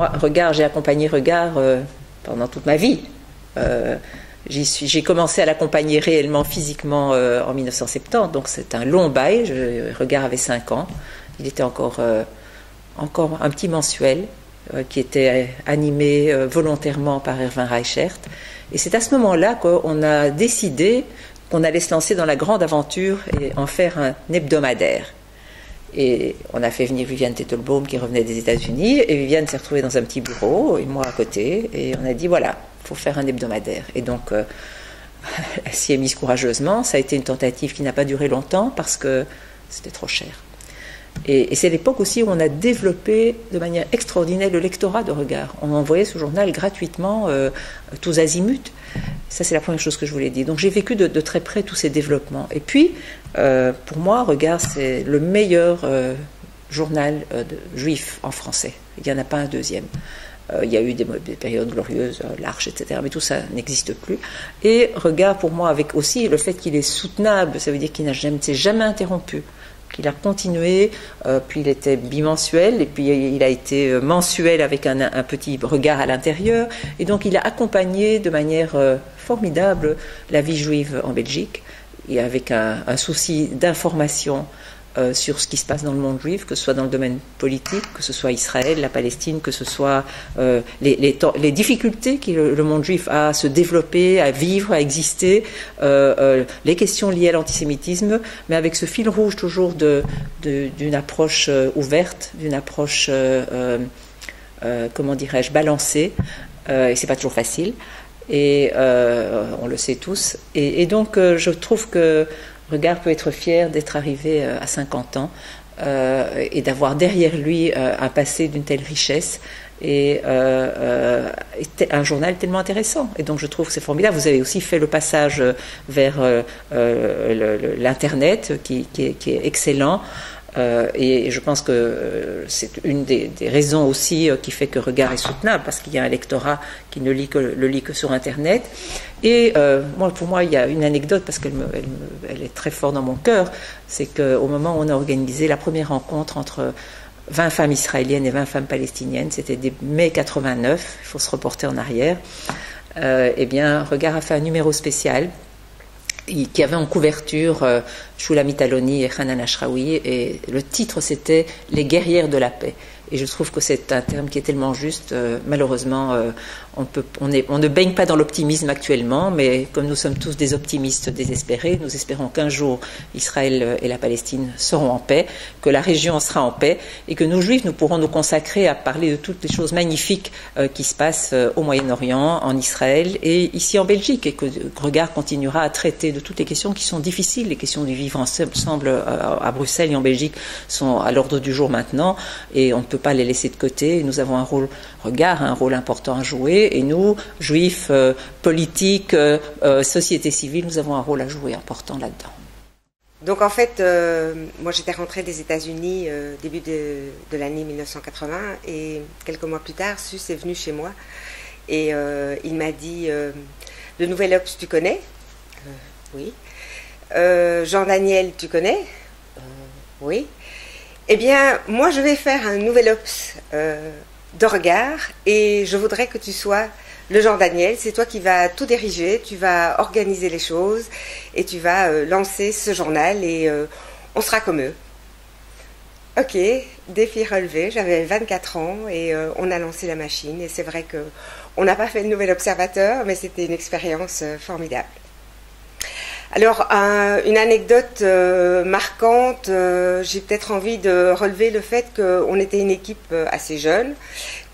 moi, Regard, j'ai accompagné Regard pendant toute ma vie. J'ai commencé à l'accompagner réellement, physiquement, en 1970, donc c'est un long bail. Regard avait 5 ans. Il était encore un petit mensuel qui était animé volontairement par Erwin Reichert. Et c'est à ce moment-là qu'on a décidé qu'on allait se lancer dans la grande aventure et en faire un hebdomadaire. Et on a fait venir Viviane Tettelbaum qui revenait des États-Unis, et Viviane s'est retrouvée dans un petit bureau, et moi à côté, et on a dit voilà, il faut faire un hebdomadaire. Et donc, elle s'y est mise courageusement. Ça a été une tentative qui n'a pas duré longtemps parce que c'était trop cher. Et c'est l'époque aussi où on a développé de manière extraordinaire le lectorat de Regard. On envoyait ce journal gratuitement, tous azimuts. Ça, c'est la première chose que je voulais dire. Donc, j'ai vécu de très près tous ces développements. Et puis, pour moi, Regard, c'est le meilleur journal juif en français. Il n'y en a pas un deuxième. Il y a eu des périodes glorieuses, l'Arche, etc. Mais tout ça n'existe plus. Et Regard, pour moi, avec aussi le fait qu'il est soutenable, ça veut dire qu'il ne s'est jamais interrompu. Qu'il a continué, puis il était bimensuel, et puis il a été mensuel avec un petit regard à l'intérieur. Et donc il a accompagné de manière formidable la vie juive en Belgique, et avec un souci d'information sur ce qui se passe dans le monde juif, que ce soit dans le domaine politique, que ce soit Israël, la Palestine, que ce soit les difficultés que le monde juif a à se développer, à vivre, à exister, les questions liées à l'antisémitisme, mais avec ce fil rouge toujours d'une approche ouverte, d'une approche, comment dirais-je, balancée, et c'est pas toujours facile, et on le sait tous, et donc je trouve que Regard peut être fier d'être arrivé à 50 ans et d'avoir derrière lui un passé d'une telle richesse et un journal tellement intéressant. Et donc je trouve que c'est formidable. Vous avez aussi fait le passage vers l'Internet qui est excellent. Et je pense que c'est une des raisons aussi qui fait que Regard est soutenable, parce qu'il y a un lectorat qui ne le lit que sur Internet. Et pour moi, il y a une anecdote, parce elle est très forte dans mon cœur, c'est qu'au moment où on a organisé la première rencontre entre 20 femmes israéliennes et 20 femmes palestiniennes, c'était dès mai 89, il faut se reporter en arrière, eh bien, Regard a fait un numéro spécial qui avait en couverture Shulamit Aloni et Hanan Ashraoui, et le titre c'était « Les guerrières de la paix ». Et je trouve que c'est un terme qui est tellement juste. Malheureusement, on ne baigne pas dans l'optimisme actuellement, mais comme nous sommes tous des optimistes désespérés, nous espérons qu'un jour Israël et la Palestine seront en paix, que la région sera en paix, et que nous Juifs, nous pourrons nous consacrer à parler de toutes les choses magnifiques qui se passent au Moyen-Orient, en Israël et ici en Belgique, et que Regard continuera à traiter de toutes les questions qui sont difficiles. Les questions du vivre ensemble à Bruxelles et en Belgique sont à l'ordre du jour maintenant, et on ne peut pas les laisser de côté. Nous avons Regard a un rôle important à jouer, et nous, Juifs, politiques, société civile, nous avons un rôle à jouer important là-dedans. Donc en fait, moi j'étais rentrée des États-Unis début de l'année 1980, et quelques mois plus tard, Sus est venu chez moi, et il m'a dit le Nouvel Obs, tu connais? Oui. Jean Daniel, tu connais? Oui. Eh bien, moi, je vais faire un Nouvel Obs de Regard, et je voudrais que tu sois le Jean Daniel. C'est toi qui vas tout diriger, tu vas organiser les choses, et tu vas lancer ce journal, et on sera comme eux. Ok, défi relevé, j'avais 24 ans, et on a lancé la machine, et c'est vrai qu'on n'a pas fait le Nouvel Observateur, mais c'était une expérience formidable. Alors, une anecdote marquante, j'ai peut-être envie de relever le fait qu'on était une équipe assez jeune,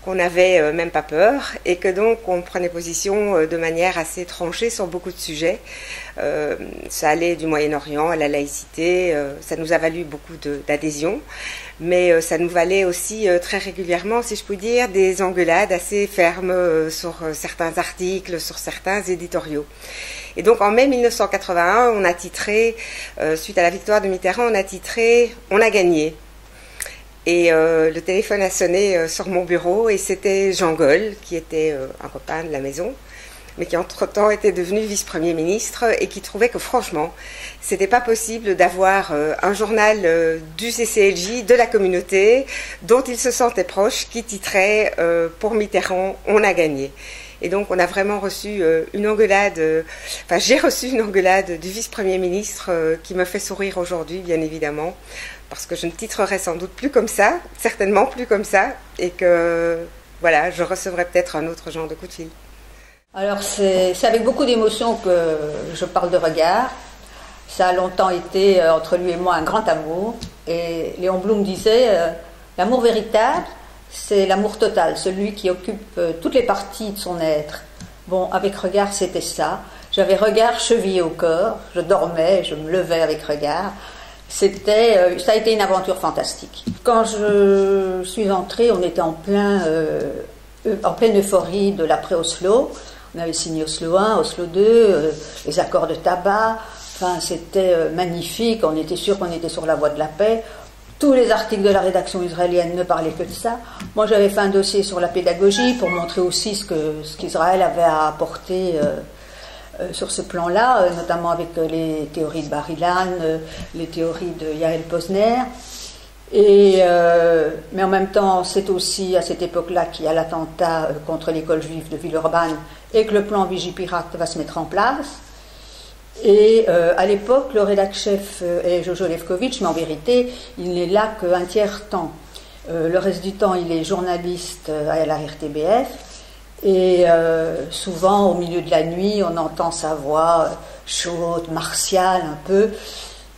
qu'on n'avait même pas peur, et que donc on prenait position de manière assez tranchée sur beaucoup de sujets. Ça allait du Moyen-Orient à la laïcité, ça nous a valu beaucoup d'adhésion, mais ça nous valait aussi très régulièrement, si je puis dire, des engueulades assez fermes sur certains articles, sur certains éditoriaux. Et donc en mai 1981, on a titré, suite à la victoire de Mitterrand, on a titré « On a gagné ». Et le téléphone a sonné sur mon bureau, et c'était Jean Goll, qui était un copain de la maison, mais qui entre-temps était devenu vice-premier ministre et qui trouvait que franchement, c'était pas possible d'avoir un journal du CCLJ, de la communauté, dont il se sentait proche, qui titrait pour Mitterrand, on a gagné. Et donc on a vraiment reçu une engueulade, enfin j'ai reçu une engueulade du vice-premier ministre qui me fait sourire aujourd'hui, bien évidemment, parce que je ne titrerai sans doute plus comme ça, certainement plus comme ça, et que voilà, je recevrai peut-être un autre genre de coup de fil. Alors c'est avec beaucoup d'émotion que je parle de Regard. Ça a longtemps été entre lui et moi un grand amour, et Léon Blum disait l'amour véritable, c'est l'amour total, celui qui occupe toutes les parties de son être. Bon, avec Regard, c'était ça. J'avais Regard chevillé au corps, je dormais, je me levais avec Regard. Ça a été une aventure fantastique. Quand je suis entrée, on était en pleine euphorie de l'après-Oslo. On avait signé Oslo 1, Oslo 2, les accords de tabac. Enfin, c'était magnifique, on était sûr qu'on était sur la voie de la paix. Tous les articles de la rédaction israélienne ne parlaient que de ça. Moi, j'avais fait un dossier sur la pédagogie pour montrer aussi ce qu'Israël avait à apporter sur ce plan-là, notamment avec les théories de Bar-Ilan, les théories de Yael Posner. Mais en même temps, c'est aussi à cette époque-là qu'il y a l'attentat contre l'école juive de Villeurbanne et que le plan Vigipirate va se mettre en place. Et à l'époque, le rédac-chef est Jojo Lefkovitch, mais en vérité, il n'est là qu'un tiers temps. Le reste du temps, il est journaliste à la RTBF. Et souvent, au milieu de la nuit, on entend sa voix chaude, martiale, un peu,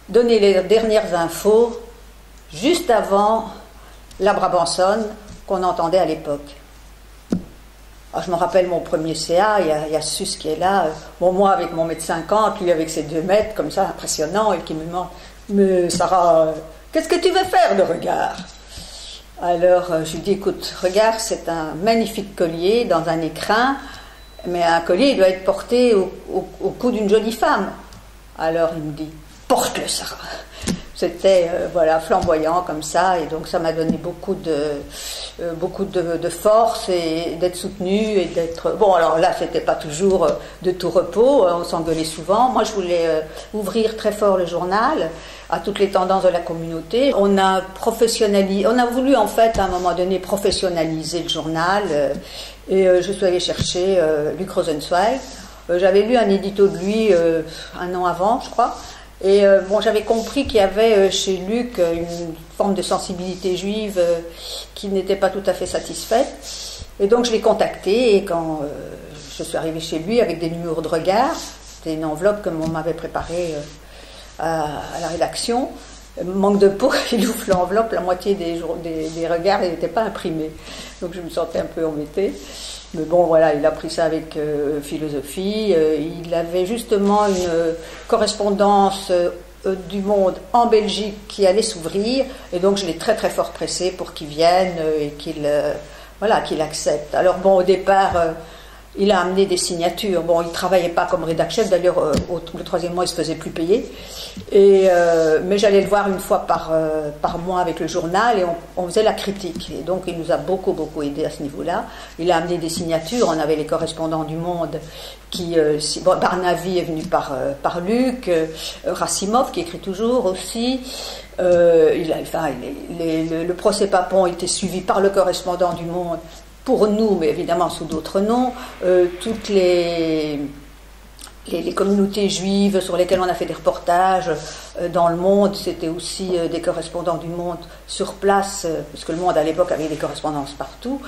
donner les dernières infos juste avant la Brabançonne qu'on entendait à l'époque. Alors, je me rappelle mon premier CA, il y a Sus qui est là, bon, moi avec mon 1m50, lui avec ses 2 mètres, comme ça, impressionnant, et qui me demande « Mais Sarah, qu'est-ce que tu veux faire de Regard ?» Alors, je lui dis « Écoute, Regard, c'est un magnifique collier dans un écrin, mais un collier, il doit être porté au cou d'une jolie femme. » Alors, il me dit « Porte-le, Sarah !» C'était flamboyant comme ça, et donc ça m'a donné beaucoup de force et d'être soutenue et d'être... Bon, alors là, c'était pas toujours de tout repos, on s'engueulait souvent. Moi, je voulais ouvrir très fort le journal à toutes les tendances de la communauté. On a voulu en fait à un moment donné professionnaliser le journal, et je suis allée chercher Luc Rosenzweig. J'avais lu un édito de lui un an avant, je crois. Et j'avais compris qu'il y avait chez Luc une forme de sensibilité juive qui n'était pas tout à fait satisfaite. Et donc je l'ai contacté, et quand je suis arrivée chez lui avec des numéros de Regard, c'était une enveloppe que on m'avait préparée à la rédaction. Manque de peau, il ouvre l'enveloppe, la moitié des Regards n'étaient pas imprimés. Donc je me sentais un peu embêtée. Mais bon, voilà, il a pris ça avec philosophie. Il avait justement une correspondance du Monde en Belgique qui allait s'ouvrir, et donc je l'ai très très fort pressé pour qu'il vienne et qu'il accepte. Alors bon, au départ, il a amené des signatures. Bon, il ne travaillait pas comme rédac-chef, d'ailleurs le 3e mois il se faisait plus payer. Mais j'allais le voir une fois par mois avec le journal, et on faisait la critique. Et donc il nous a beaucoup aidé à ce niveau-là. Il a amené des signatures. On avait les correspondants du Monde Barnavi est venu par Luc, Rassimov qui écrit toujours aussi. Le procès Papon était suivi par le correspondant du Monde pour nous, mais évidemment sous d'autres noms. Toutes les communautés juives sur lesquelles on a fait des reportages dans le Monde, c'était aussi des correspondants du Monde sur place, parce que le Monde à l'époque avait des correspondances partout,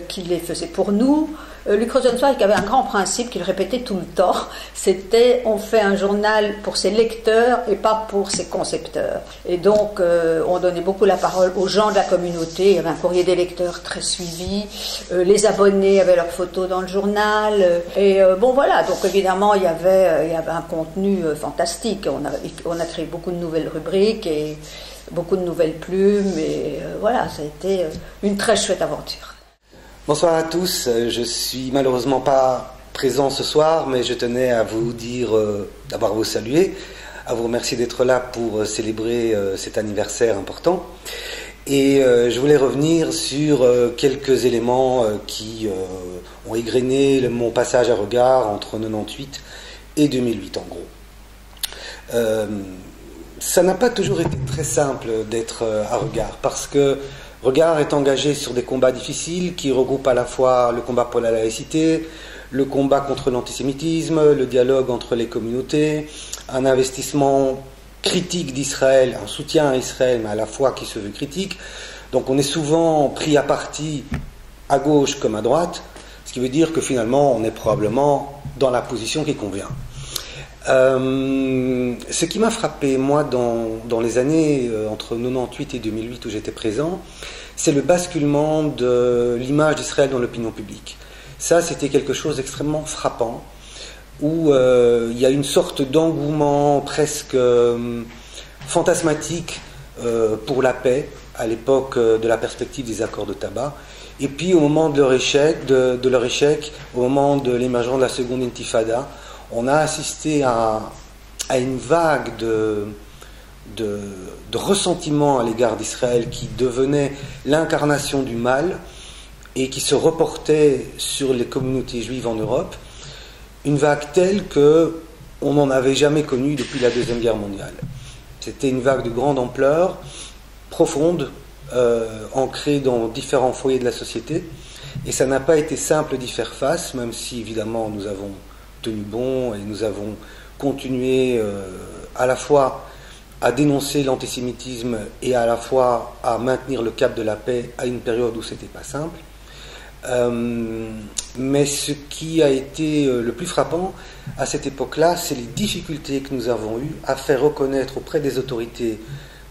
qui les faisaient pour nous. Luc Rosenzweig avait un grand principe qu'il répétait tout le temps, c'était on fait un journal pour ses lecteurs et pas pour ses concepteurs. Et donc on donnait beaucoup la parole aux gens de la communauté. Il y avait un courrier des lecteurs très suivi, les abonnés avaient leurs photos dans le journal, donc évidemment il y avait un contenu fantastique. On a créé beaucoup de nouvelles rubriques et beaucoup de nouvelles plumes, et ça a été une très chouette aventure. Bonsoir à tous, je suis malheureusement pas présent ce soir, mais je tenais à vous dire, d'abord vous saluer, à vous remercier d'être là pour célébrer cet anniversaire important. Et je voulais revenir sur quelques éléments qui ont égrené mon passage à Regard entre 98 et 2008 en gros. Ça n'a pas toujours été très simple d'être à Regard, parce que Regard est engagé sur des combats difficiles qui regroupent à la fois le combat pour la laïcité, le combat contre l'antisémitisme, le dialogue entre les communautés, un investissement critique d'Israël, un soutien à Israël, mais à la fois qui se veut critique. Donc on est souvent pris à partie à gauche comme à droite, ce qui veut dire que finalement on est probablement dans la position qui convient. Ce qui m'a frappé, moi, dans les années entre 98 et 2008 où j'étais présent, c'est le basculement de l'image d'Israël dans l'opinion publique. Ça, c'était quelque chose d'extrêmement frappant, où il y a une sorte d'engouement presque fantasmatique pour la paix, à l'époque de la perspective des accords de Tabat. Et puis au moment de leur échec, au moment de l'émergence de la seconde intifada, on a assisté à une vague de ressentiment à l'égard d'Israël qui devenait l'incarnation du mal et qui se reportait sur les communautés juives en Europe. Une vague telle qu'on n'en avait jamais connue depuis la Deuxième Guerre mondiale. C'était une vague de grande ampleur, profonde, ancrée dans différents foyers de la société, et ça n'a pas été simple d'y faire face, même si évidemment nous avons tenu bon et nous avons continué à la fois à dénoncer l'antisémitisme et à la fois à maintenir le cap de la paix à une période où c'était pas simple. Mais ce qui a été le plus frappant à cette époque-là, c'est les difficultés que nous avons eues à faire reconnaître auprès des autorités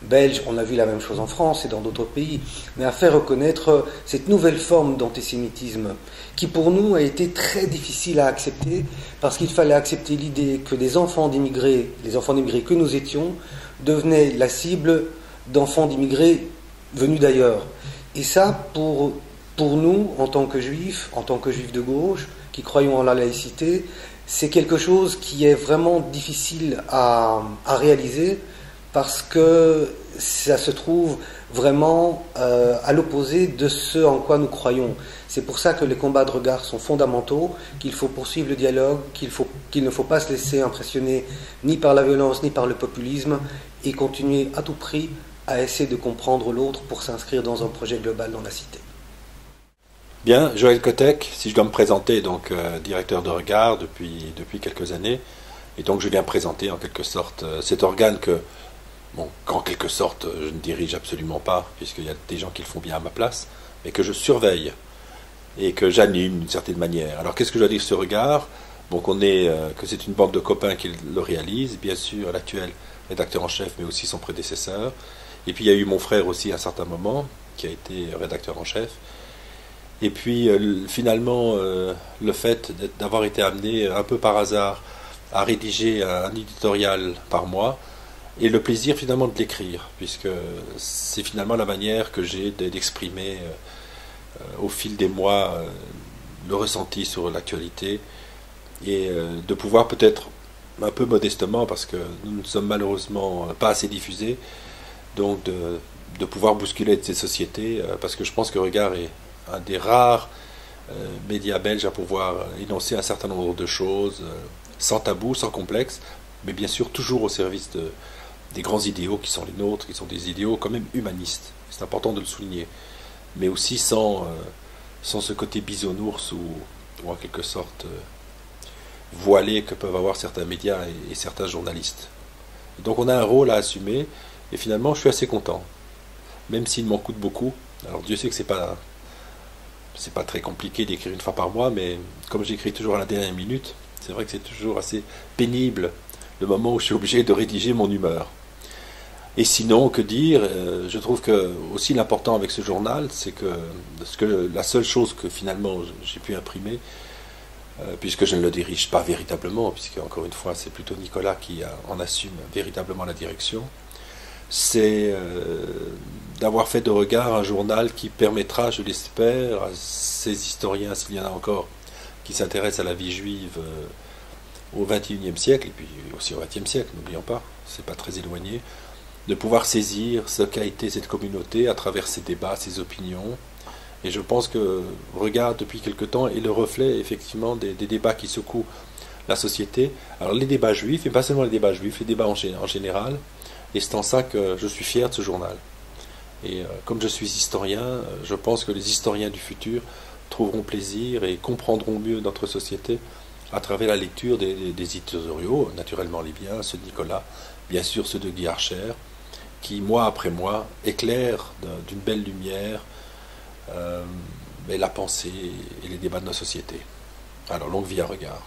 belges, on a vu la même chose en France et dans d'autres pays, mais à faire reconnaître cette nouvelle forme d'antisémitisme qui pour nous a été très difficile à accepter, parce qu'il fallait accepter l'idée que des enfants d'immigrés, les enfants d'immigrés que nous étions, devenaient la cible d'enfants d'immigrés venus d'ailleurs. Et ça, pour nous, en tant que juifs de gauche, qui croyons en la laïcité, c'est quelque chose qui est vraiment difficile à réaliser, parce que ça se trouve vraiment à l'opposé de ce en quoi nous croyons. C'est pour ça que les combats de Regard sont fondamentaux, qu'il faut poursuivre le dialogue, qu'il ne faut pas se laisser impressionner ni par la violence ni par le populisme, et continuer à tout prix à essayer de comprendre l'autre pour s'inscrire dans un projet global dans la cité. Bien, Joël Kotek, si je dois me présenter, donc directeur de Regard depuis quelques années, et donc je viens présenter en quelque sorte cet organe que, qu'en quelque sorte je ne dirige absolument pas, puisqu'il y a des gens qui le font bien à ma place, mais que je surveille et que j'anime d'une certaine manière. Alors qu'est-ce que je dois dire sur Regard ? Que c'est une bande de copains qui le réalise, bien sûr l'actuel rédacteur en chef, mais aussi son prédécesseur. Et puis il y a eu mon frère aussi à un certain moment, qui a été rédacteur en chef. Et puis finalement, le fait d'avoir été amené un peu par hasard à rédiger un éditorial par mois, et le plaisir finalement de l'écrire, puisque c'est finalement la manière que j'ai d'exprimer au fil des mois le ressenti sur l'actualité, et de pouvoir peut-être un peu modestement, parce que nous ne sommes malheureusement pas assez diffusés, donc de pouvoir bousculer ces sociétés, parce que je pense que Regard est un des rares médias belges à pouvoir énoncer un certain nombre de choses, sans tabou, sans complexe, mais bien sûr toujours au service des grands idéaux qui sont les nôtres, qui sont des idéaux quand même humanistes, c'est important de le souligner, mais aussi sans ce côté bisounours ou en quelque sorte voilé que peuvent avoir certains médias et certains journalistes. Donc on a un rôle à assumer, et finalement je suis assez content, même s'il m'en coûte beaucoup. Alors Dieu sait que c'est pas très compliqué d'écrire une fois par mois, mais comme j'écris toujours à la dernière minute, c'est vrai que c'est toujours assez pénible le moment où je suis obligé de rédiger mon humeur. Et sinon, que dire, je trouve que aussi l'important avec ce journal, c'est que la seule chose que finalement j'ai pu imprimer, puisque je ne le dirige pas véritablement, puisque encore une fois c'est plutôt Nicolas qui en assume véritablement la direction, c'est d'avoir fait de Regard un journal qui permettra, je l'espère, à ces historiens, s'il y en a encore, qui s'intéressent à la vie juive au XXIe siècle, et puis aussi au XXe siècle, n'oublions pas, c'est pas très éloigné, de pouvoir saisir ce qu'a été cette communauté à travers ses débats, ses opinions. Et je pense que Regard, depuis quelque temps, est le reflet effectivement des débats qui secouent la société. Alors les débats juifs, et pas seulement les débats juifs, les débats en général. Et c'est en ça que je suis fier de ce journal. Et comme je suis historien, je pense que les historiens du futur trouveront plaisir et comprendront mieux notre société à travers la lecture des éditoriaux, naturellement les biens, ceux de Nicolas, bien sûr ceux de Guy Archer, qui, mois après mois, éclairent d'une belle lumière la pensée et les débats de nos sociétés. Alors, longue vie à Regard.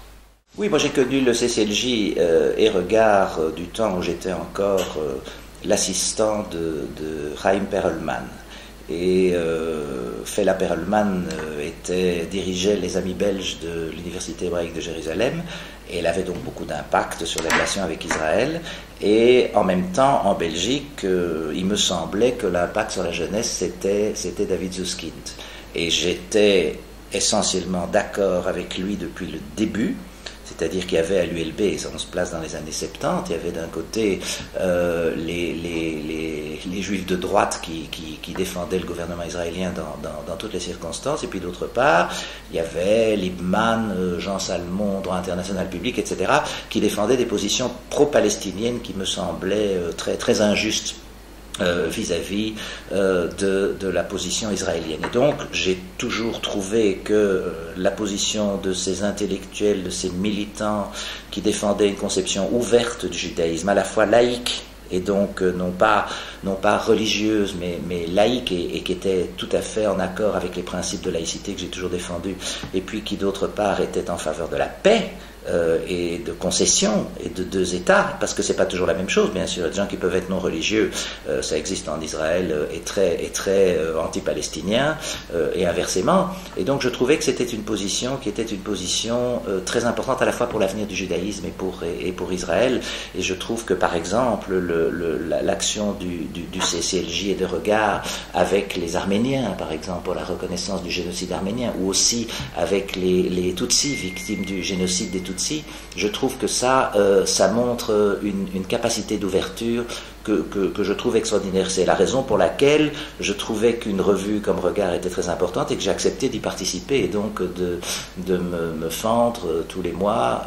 Oui, moi j'ai connu le CCLJ et Regard du temps où j'étais encore l'assistant de Chaim Perelman. Et Fela Perelman dirigeait les Amis belges de l'Université hébraïque de Jérusalem, et elle avait donc beaucoup d'impact sur les relations avec Israël. Et en même temps, en Belgique, il me semblait que l'impact sur la jeunesse, c'était David Zuskind. Et j'étais essentiellement d'accord avec lui depuis le début. C'est-à-dire qu'il y avait à l'ULB, ça on se place dans les années 70, il y avait d'un côté les juifs de droite qui défendaient le gouvernement israélien dans toutes les circonstances, et puis d'autre part, il y avait Liebman, Jean Salmon, droit international public, etc., qui défendaient des positions pro-palestiniennes qui me semblaient très, très injustes vis-à-vis de la position israélienne. Et donc, j'ai toujours trouvé que la position de ces intellectuels, de ces militants qui défendaient une conception ouverte du judaïsme, à la fois laïque et donc non pas religieuse, mais laïque, et qui était tout à fait en accord avec les principes de laïcité que j'ai toujours défendus, et puis qui d'autre part était en faveur de la paix, et de concession et de deux États, parce que c'est pas toujours la même chose, bien sûr. Il y a des gens qui peuvent être non religieux, ça existe en Israël, et très anti-palestinien, et inversement. Et donc je trouvais que c'était une position qui était une position très importante à la fois pour l'avenir du judaïsme et pour Israël. Et je trouve que par exemple l'action du CCLJ et de Regard avec les Arméniens, par exemple, pour la reconnaissance du génocide arménien, ou aussi avec les Tutsis, victimes du génocide des Tutsis, je trouve que ça montre une capacité d'ouverture que je trouve extraordinaire. C'est la raison pour laquelle je trouvais qu'une revue comme Regard était très importante et que j'ai accepté d'y participer, et donc de me fendre tous les mois,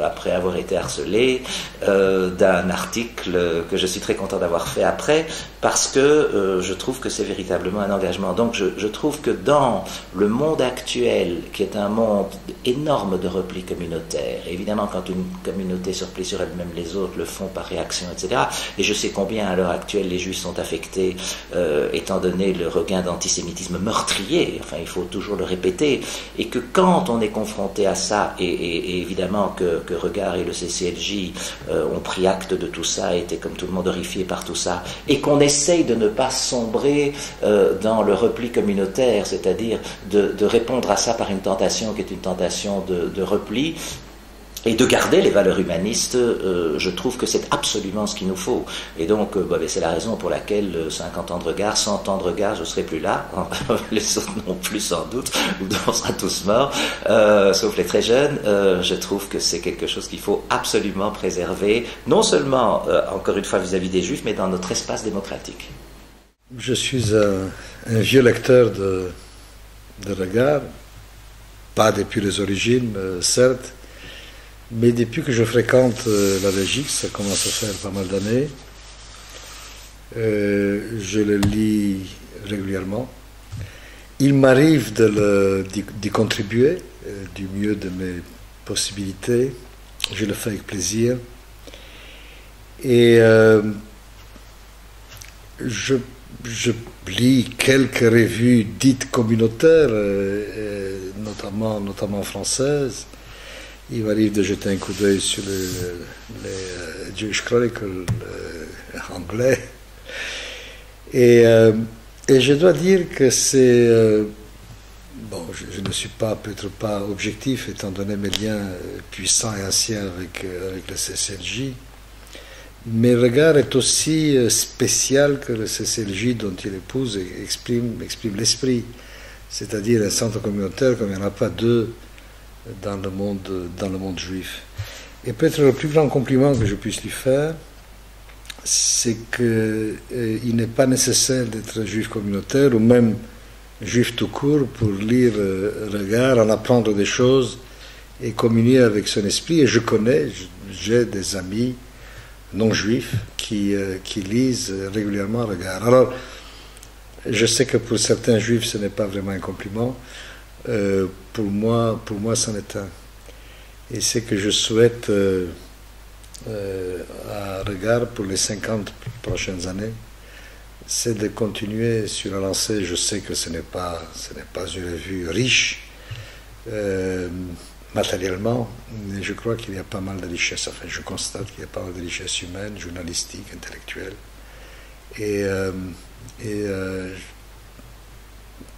après avoir été harcelé, d'un article que je suis très content d'avoir fait après, parce que je trouve que c'est véritablement un engagement. Donc je trouve que dans le monde actuel, qui est un monde énorme de repli communautaire, évidemment quand une communauté se replie sur elle-même, les autres le font par réaction, etc. Et je sais combien à l'heure actuelle les Juifs sont affectés, étant donné le regain d'antisémitisme meurtrier, enfin il faut toujours le répéter, et que quand on est confronté à ça, et évidemment que Regard et le CCLJ ont pris acte de tout ça, et étaient comme tout le monde horrifiés par tout ça, et qu'on essaye de ne pas sombrer dans le repli communautaire, c'est-à-dire de répondre à ça par une tentation qui est une tentation de repli, et de garder les valeurs humanistes, je trouve que c'est absolument ce qu'il nous faut. Et donc, c'est la raison pour laquelle 50 ans de Regard, 100 ans de Regard, je ne serai plus là, les autres non plus sans doute, ou on sera tous morts, sauf les très jeunes. Je trouve que c'est quelque chose qu'il faut absolument préserver, non seulement, encore une fois, vis-à-vis des Juifs, mais dans notre espace démocratique. Je suis un vieux lecteur de Regard, pas depuis les origines, certes, mais depuis que je fréquente la Belgique, ça commence à faire pas mal d'années, je le lis régulièrement. Il m'arrive d'y contribuer du mieux de mes possibilités. Je le fais avec plaisir. Et je lis quelques revues dites communautaires, notamment françaises. Il m'arrive de jeter un coup d'œil sur les Jewish Chronicle anglais. Et je dois dire que c'est... je ne suis peut-être pas objectif, étant donné mes liens puissants et anciens avec le CCLJ, mais Regard est aussi spécial que le CCLJ dont il épouse et exprime l'esprit, c'est-à-dire un centre communautaire comme il n'y en a pas deux dans le monde juif. Et peut-être le plus grand compliment que je puisse lui faire, c'est qu'il n'est pas nécessaire d'être juif communautaire ou même juif tout court pour lire Regard, en apprendre des choses et communier avec son esprit. Et j'ai des amis non juifs qui lisent régulièrement Regard. Alors, je sais que pour certains juifs, ce n'est pas vraiment un compliment. Pour moi, c'en est un. Et c'est que je souhaite à Regard pour les 50 prochaines années, c'est de continuer sur la lancée. Je sais que ce n'est pas une revue riche matériellement, mais je crois qu'il y a pas mal de richesses. Enfin, je constate qu'il y a pas mal de richesses humaines, journalistiques, intellectuelles. Et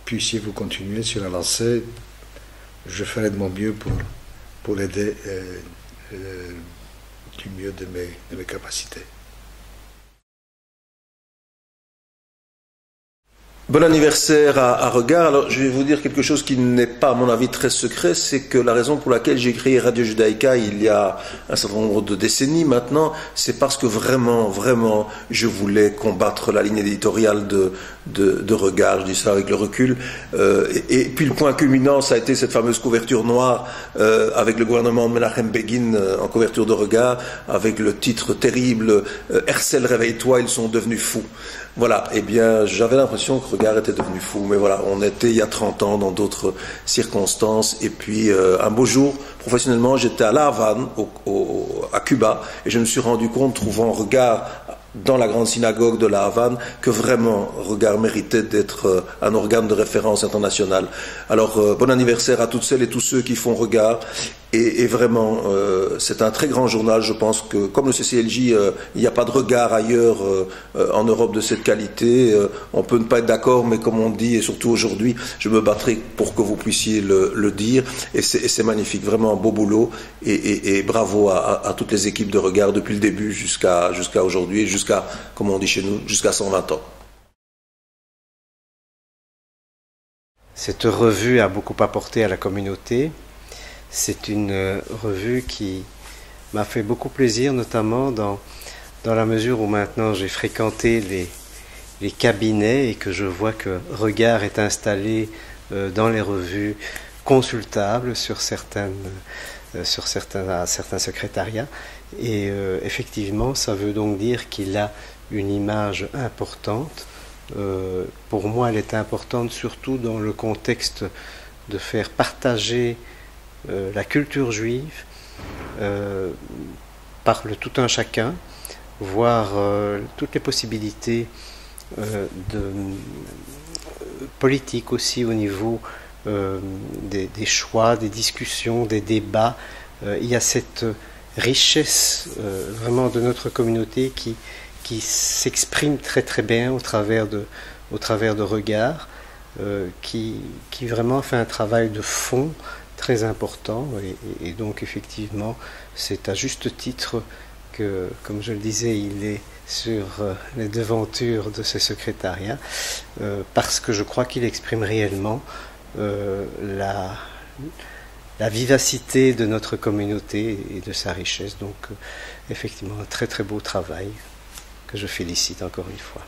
puissiez-vous continuer sur la lancée. Je ferai de mon mieux pour l'aider du mieux de mes capacités. Bon anniversaire à Regard. Alors, je vais vous dire quelque chose qui n'est pas, à mon avis, très secret, c'est que la raison pour laquelle j'ai créé Radio Judaïka il y a un certain nombre de décennies maintenant, c'est parce que vraiment, je voulais combattre la ligne éditoriale de Regard. Je dis ça avec le recul. Et puis le point culminant, ça a été cette fameuse couverture noire avec le gouvernement de Menachem Begin en couverture de Regard, avec le titre terrible « Herzl, réveille-toi, ils sont devenus fous ». Voilà, eh bien, j'avais l'impression que Regard était devenu fou, mais voilà, on était il y a 30 ans dans d'autres circonstances, et puis un beau jour, professionnellement, j'étais à La Havane, à Cuba, et je me suis rendu compte, trouvant Regard dans la grande synagogue de La Havane, que vraiment Regard méritait d'être un organe de référence international. Alors, bon anniversaire à toutes celles et tous ceux qui font Regard, et vraiment, c'est un très grand journal. Je pense que, comme le CCLJ, il n'y a pas de Regard ailleurs en Europe de cette qualité. On peut ne pas être d'accord, mais comme on dit, et surtout aujourd'hui, je me battrai pour que vous puissiez le dire. Et c'est magnifique, vraiment un beau boulot. Et bravo à toutes les équipes de Regard depuis le début jusqu'à aujourd'hui, et jusqu'à, comme on dit chez nous, jusqu'à 120 ans. Cette revue a beaucoup apporté à la communauté. C'est une revue qui m'a fait beaucoup plaisir, notamment dans la mesure où maintenant j'ai fréquenté les cabinets et que je vois que Regard est installé dans les revues consultables sur certains secrétariats. Et effectivement, ça veut donc dire qu'il a une image importante. Pour moi, elle est importante surtout dans le contexte de faire partager la culture juive par le tout un chacun, voir toutes les possibilités politiques aussi au niveau des choix, des discussions, des débats. Il y a cette richesse vraiment de notre communauté qui s'exprime très très bien au travers de Regard, qui vraiment fait un travail de fond très important, et donc effectivement c'est à juste titre que, comme je le disais, il est sur les devantures de ce secrétariat, parce que je crois qu'il exprime réellement la vivacité de notre communauté et de sa richesse. Donc effectivement un très très beau travail que je félicite encore une fois.